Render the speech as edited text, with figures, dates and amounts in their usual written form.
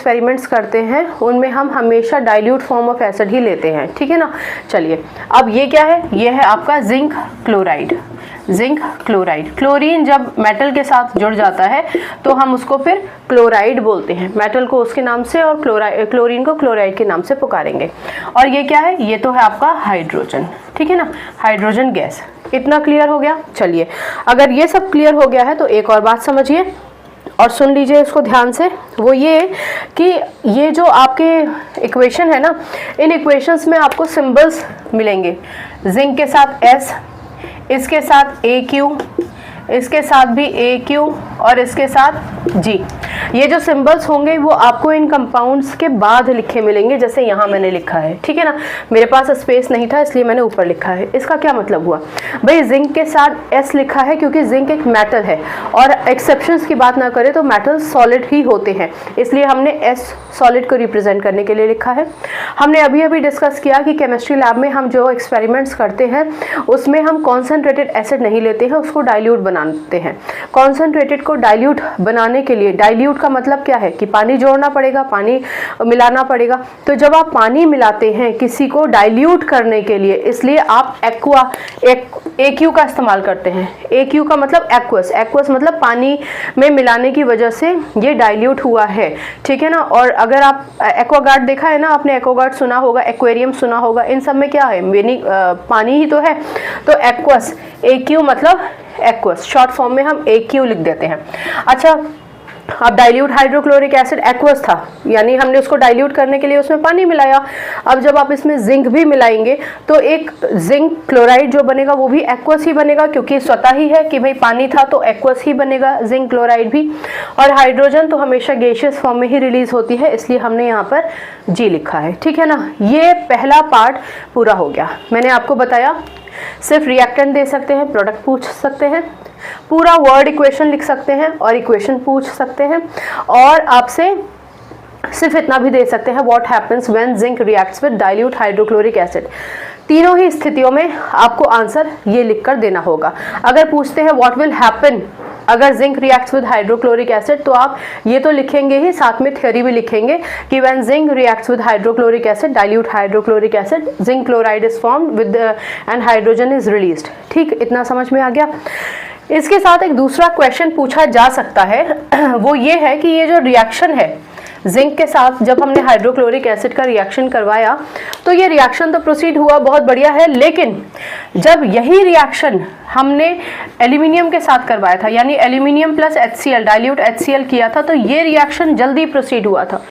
Experiments करते हैं उनमें हम हमेशा डाइल्यूट फॉर्म ऑफ एसिड ही लेते हैं, ठीक है ना। चलिए अब ये क्या है, ये है आपका zinc chloride. Zinc chloride, chlorine जब मेटल के साथ जुड़ जाता है तो हम उसको फिर क्लोराइड बोलते हैं, मेटल को उसके नाम से और क्लोरीन को क्लोराइड के नाम से पुकारेंगे। और ये क्या है, ये तो है आपका हाइड्रोजन, ठीक है ना, हाइड्रोजन गैस। इतना क्लियर हो गया। चलिए अगर ये सब क्लियर हो गया है तो एक और बात समझिए और सुन लीजिए इसको ध्यान से, वो ये कि ये जो आपके इक्वेशन है ना, इन इक्वेशंस में आपको सिंबल्स मिलेंगे। जिंक के साथ S, इसके साथ AQ, इसके साथ भी AQ और इसके साथ G। ये जो सिंबल्स होंगे वो आपको इन कंपाउंड्स के बाद लिखे मिलेंगे, जैसे यहाँ मैंने लिखा है, ठीक है ना। मेरे पास स्पेस नहीं था इसलिए मैंने ऊपर लिखा है। इसका क्या मतलब हुआ भाई, जिंक के साथ S लिखा है क्योंकि जिंक एक मेटल है और एक्सेप्शंस की बात ना करें तो मेटल सॉलिड ही होते हैं, इसलिए हमने S सॉलिड को रिप्रेजेंट करने के लिए लिखा है। हमने अभी अभी डिस्कस किया कि केमिस्ट्री लैब में हम जो एक्सपेरिमेंट्स करते हैं उसमें हम कॉन्सेंट्रेटेड एसिड नहीं लेते हैं, उसको डाइल्यूट बनाते हैं। कॉन्सेंट्रेटेड को डाइल्यूट बनाने के लिए, डाइल्यूट का मतलब क्या है कि पानी जोड़ना पड़ेगा, पानी मिलाना पड़ेगा। तो जब आप पानी मिलाते हैं किसी को डाइल्यूट करने के लिए, इसलिए आप AQ का इस्तेमाल करते हैं। AQ का मतलब एक्वस, एक्वस मतलब पानी में मिलाने की वजह से ये डाइल्यूट हुआ है, ठीक है ना। और अगर आप एक्वागार्ड देखा है ना, आपने एक्वागार्ड सुना होगा, एक्वेरियम सुना होगा, इन सब में क्या है, पानी ही तो है। तो एक्वस, AQ मतलब एक्वस, शॉर्ट फॉर्म में हम AQ लिख देते हैं। अच्छा, अब डाइल्यूट हाइड्रोक्लोरिक एसिड एक्वस था, यानी हमने उसको डाइल्यूट करने के लिए उसमें पानी मिलाया। अब जब आप इसमें जिंक भी मिलाएंगे तो एक जिंक क्लोराइड जो बनेगा वो भी एक्वस ही बनेगा, क्योंकि स्वतः ही है कि भाई पानी था तो एक्वस ही बनेगा जिंक क्लोराइड भी। और हाइड्रोजन तो हमेशा गैसियस फॉर्म में ही रिलीज होती है, इसलिए हमने यहाँ पर G लिखा है, ठीक है ना। ये पहला पार्ट पूरा हो गया। मैंने आपको बताया सिर्फ रिएक्टेंट दे सकते हैं, प्रोडक्ट पूछ सकते हैं, पूरा वर्ड इक्वेशन लिख सकते हैं और इक्वेशन पूछ सकते हैं, और आपसे सिर्फ इतना भी दे सकते हैं, what happens when zinc reacts with dilute hydrochloric acid. तीनों ही स्थितियों में आपको आंसर ये लिखकर देना होगा। अगर पूछते हैं व्हाट विल हैपन अगर zinc reacts with hydrochloric acid, तो आप ये तो लिखेंगे ही, साथ में थ्योरी भी लिखेंगे कि when zinc reacts with hydrochloric acid, dilute hydrochloric acid, zinc chloride is formed with and hydrogen is released. ठीक, इतना समझ में आ गया। इसके साथ एक दूसरा क्वेश्चन पूछा जा सकता है, वो ये है कि ये जो रिएक्शन है जिंक के साथ, जब हमने हाइड्रोक्लोरिक एसिड का रिएक्शन करवाया तो ये रिएक्शन तो प्रोसीड हुआ, बहुत बढ़िया है, लेकिन जब यही रिएक्शन हमने एल्यूमिनियम के साथ करवाया था, यानी aluminium plus HCl, dilute HCl किया था, तो ये रिएक्शन जल्दी प्रोसीड हुआ था।